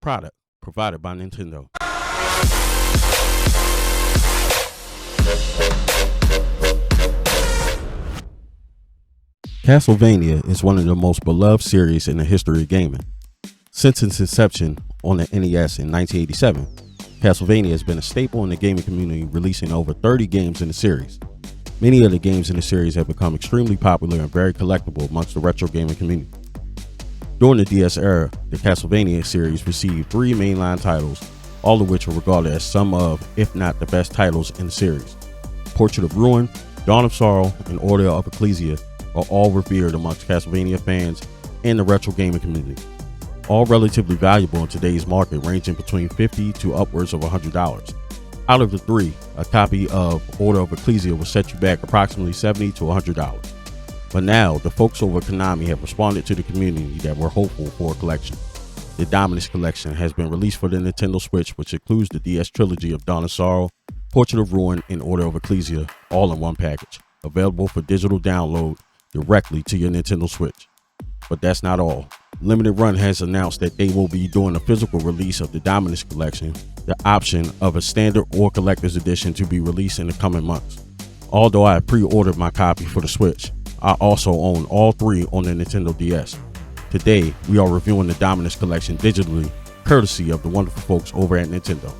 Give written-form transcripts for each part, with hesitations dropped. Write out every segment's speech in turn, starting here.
product provided by Nintendo. Castlevania is one of the most beloved series in the history of gaming. Since its inception on the NES in 1987, Castlevania has been a staple in the gaming community, releasing over 30 games in the series. Many of the games in the series have become extremely popular and very collectible amongst the retro gaming community. During the DS era, the Castlevania series received 3 mainline titles, all of which are regarded as some of, if not the best titles in the series. Portrait of Ruin, Dawn of Sorrow, and Order of Ecclesia are all revered amongst Castlevania fans and the retro gaming community. All relatively valuable in today's market, ranging between $50 to upwards of $100. Out of the 3, a copy of Order of Ecclesia will set you back approximately $70 to $100. But now, the folks over at Konami have responded to the community that were hopeful for a collection. The Dominus Collection has been released for the Nintendo Switch, which includes the DS trilogy of Dawn of Sorrow, Portrait of Ruin, and Order of Ecclesia, all in one package, available for digital download directly to your Nintendo Switch. But that's not all. Limited Run has announced that they will be doing a physical release of the Dominus Collection, the option of a standard or collector's edition to be released in the coming months. Although I pre-ordered my copy for the Switch, I also own all 3 on the Nintendo DS. Today, we are reviewing the Dominus Collection digitally, courtesy of the wonderful folks over at Nintendo.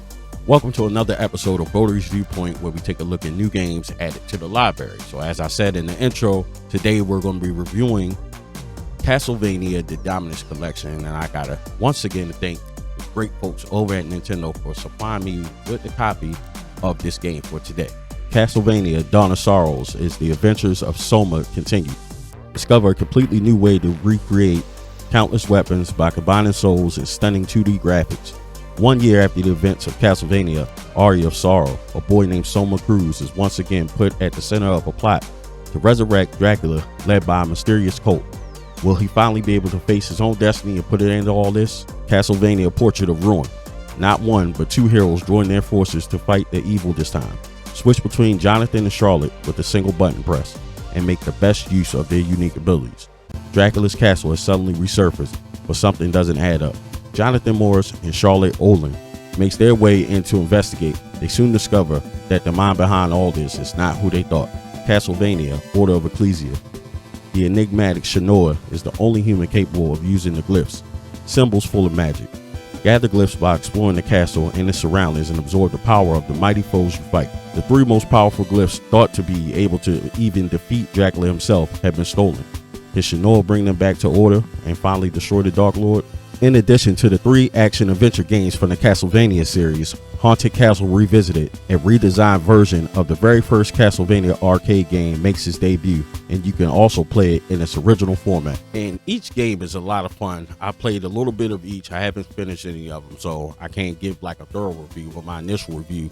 Welcome to another episode of Votary's Viewpoint, where we take a look at new games added to the library. So as I said in the intro, today we're going to be reviewing Castlevania, the Dominus Collection, and I gotta once again thank the great folks over at Nintendo for supplying me with a copy of this game for today. Castlevania Dawn of Sorrows is the adventures of Soma continued. Discover a completely new way to recreate countless weapons by combining souls and stunning 2D graphics. 1 year after the events of Castlevania Aria of Sorrow, a boy named Soma Cruz is once again put at the center of a plot to resurrect Dracula, led by a mysterious cult. Will he finally be able to face his own destiny and put an end to all this? Castlevania Portrait of Ruin. Not 1, but 2 heroes join their forces to fight the evil this time. Switch between Jonathan and Charlotte with a single button press and make the best use of their unique abilities. Dracula's castle has suddenly resurfaced, but something doesn't add up. Jonathan Morris and Charlotte Olin makes their way in to investigate. They soon discover that the mind behind all this is not who they thought. Castlevania Order of Ecclesia. The enigmatic Shanoa is the only human capable of using the glyphs, symbols full of magic. Gather glyphs by exploring the castle and its surroundings and absorb the power of the mighty foes you fight. The 3 most powerful glyphs thought to be able to even defeat Dracula himself have been stolen. Can Shanoa bring them back to order and finally destroy the Dark Lord? In addition to the 3 action-adventure games from the Castlevania series, Haunted Castle Revisited, a redesigned version of the very first Castlevania arcade game, makes its debut, and you can also play it in its original format. And each game is a lot of fun. I played a little bit of each. I haven't finished any of them, so I can't give like a thorough review, but my initial review,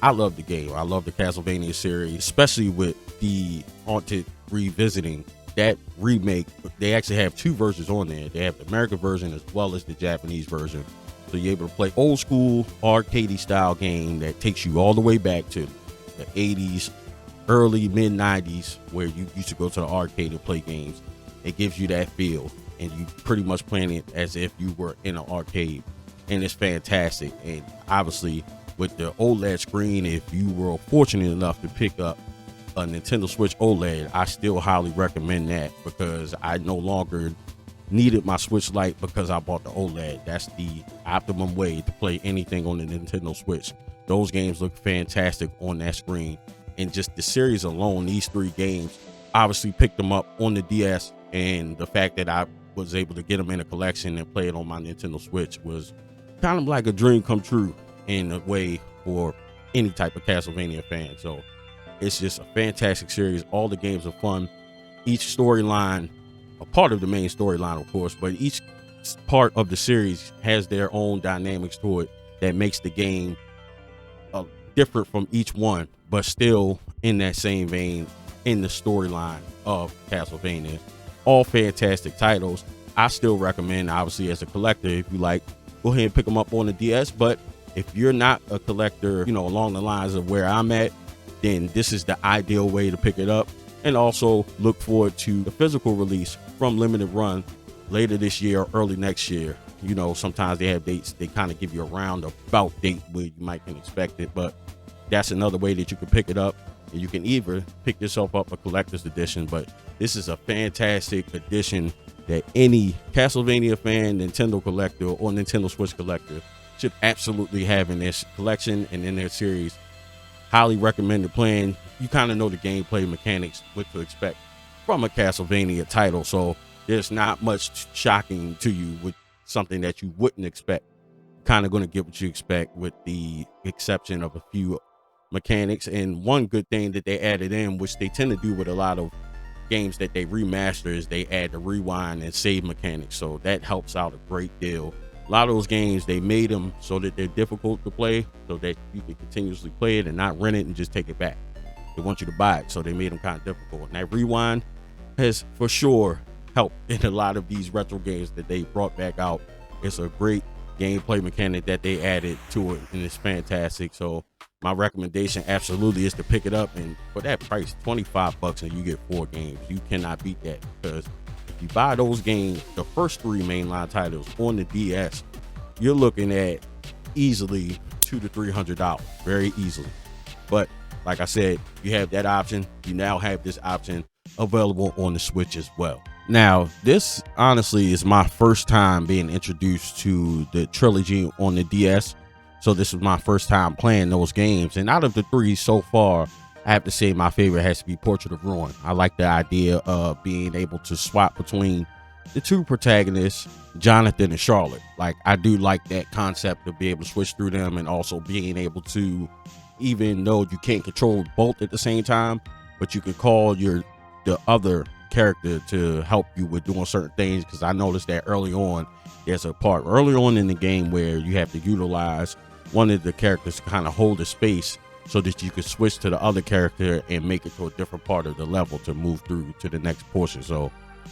I love the game. I love the Castlevania series, especially with the Haunted Revisiting. That remake, they actually have 2 versions on there. They have the American version as well as the Japanese version. So you're able to play old school arcadey style game that takes you all the way back to the 80s, early mid 90s, where you used to go to the arcade and play games. It gives you that feel, and you pretty much playing it as if you were in an arcade, and it's fantastic. And obviously with the OLED screen, if you were fortunate enough to pick up a Nintendo Switch OLED, I still highly recommend that, because I no longer needed my Switch Lite because I bought the OLED. That's the optimum way to play anything on the Nintendo Switch. Those games look fantastic on that screen, and just the series alone, these 3 games, obviously picked them up on the DS, and the fact that I was able to get them in a collection and play it on my Nintendo Switch was kind of like a dream come true in a way for any type of Castlevania fan. So it's just a fantastic series. All the games are fun. Each storyline, a part of the main storyline, of course, but each part of the series has their own dynamics to it that makes the game different from each one, but still in that same vein in the storyline of Castlevania. All fantastic titles. I still recommend, obviously, as a collector, if you like, go ahead and pick them up on the DS. But if you're not a collector, along the lines of where I'm at, then this is the ideal way to pick it up. And also look forward to the physical release from Limited Run later this year or early next year. You know, sometimes they have dates, they kind of give you a roundabout date where you might can expect it, but that's another way that you can pick it up. And you can either pick yourself up a collector's edition, but this is a fantastic edition that any Castlevania fan, Nintendo collector, or Nintendo Switch collector should absolutely have in their collection and in their series. Highly recommended playing. You kind of know the gameplay mechanics, what to expect from a Castlevania title, so there's not much shocking to you with something that you wouldn't expect. Kind of going to get what you expect, with the exception of a few mechanics. And one good thing that they added in, which they tend to do with a lot of games that they remaster, is they add the rewind and save mechanics, so that helps out a great deal. A lot of those games, they made them so that they're difficult to play, so that you can continuously play it and not rent it and just take it back. They want you to buy it, so they made them kind of difficult. And that rewind has for sure helped in a lot of these retro games that they brought back out. It's a great gameplay mechanic that they added to it, and it's fantastic. So my recommendation absolutely is to pick it up, and for that price, $25, and you get 4 games. You cannot beat that, because if you buy those games, the first 3 mainline titles on the DS, you're looking at easily $200 to $300, very easily. But like I said, you have that option. You now have this option available on the Switch as well. Now, this honestly is my first time being introduced to the trilogy on the DS. So this was my first time playing those games. And out of the 3 so far, I have to say my favorite has to be Portrait of Ruin. I like the idea of being able to swap between the 2 protagonists, Jonathan and Charlotte. Like, I do like that concept of being able to switch through them, and also being able to, even though you can't control both at the same time, but you can call the other character to help you with doing certain things. Because I noticed that early on, there's a part early on in the game where you have to utilize one of the characters to kind of hold the space, so that you could switch to the other character and make it to a different part of the level to move through to the next portion. So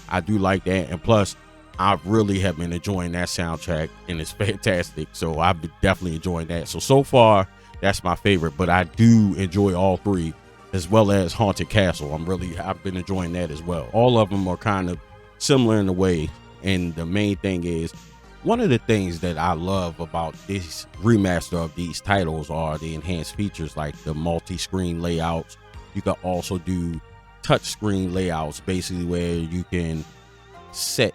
I do like that. And plus, I really have been enjoying that soundtrack, and it's fantastic. So I've been definitely enjoying that. So far, that's my favorite, but I do enjoy all 3, as well as Haunted Castle. I've been enjoying that as well. All of them are kind of similar in a way. And the main thing is, one of the things that I love about this remaster of these titles are the enhanced features, like the multi-screen layouts. You can also do touch screen layouts, basically where you can set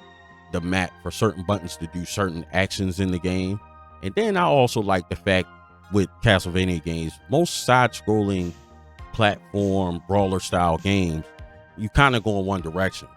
the map for certain buttons to do certain actions in the game. And then I also like the fact with Castlevania games, most side-scrolling platform brawler style games, you kind of go in one direction.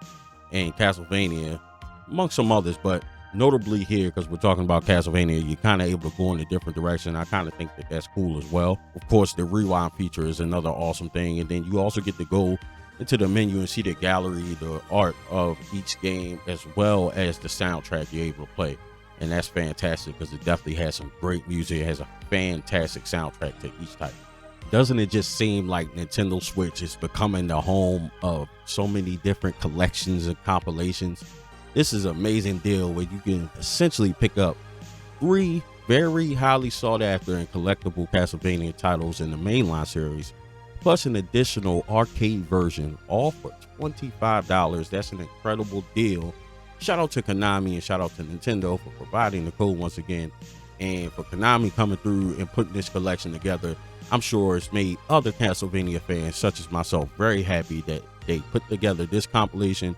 And Castlevania, among some others, but notably here, because we're talking about Castlevania, you're kind of able to go in a different direction. I kind of think that that's cool as well. Of course, the rewind feature is another awesome thing. And then you also get to go into the menu and see the gallery, the art of each game, as well as the soundtrack you're able to play. And that's fantastic, because it definitely has some great music. It has a fantastic soundtrack to each title. Doesn't it just seem like Nintendo Switch is becoming the home of so many different collections and compilations? This is an amazing deal where you can essentially pick up 3 very highly sought after and collectible Castlevania titles in the mainline series, plus an additional arcade version, all for $25. That's an incredible deal. Shout out to Konami and shout out to Nintendo for providing the code once again, and for Konami coming through and putting this collection together. I'm sure it's made other Castlevania fans, such as myself, very happy that they put together this compilation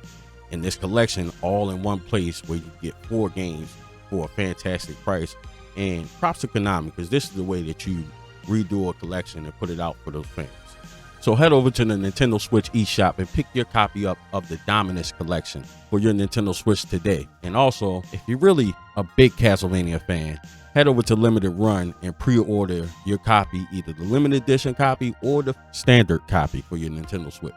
and this collection all in one place, where you get 4 games for a fantastic price. And props to Konami, because this is the way that you redo a collection and put it out for those fans. So head over to the Nintendo Switch eShop and pick your copy up of the Dominus Collection for your Nintendo Switch today. And also, if you're really a big Castlevania fan, head over to Limited Run and pre-order your copy, either the limited edition copy or the standard copy for your Nintendo Switch.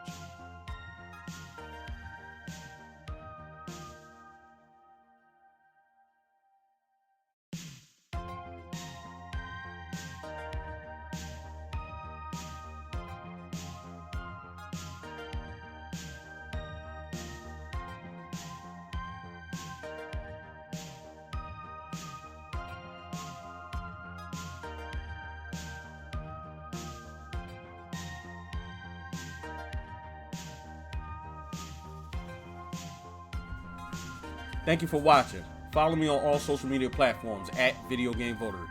Thank you for watching. Follow me on all social media platforms at VideoGameVotary.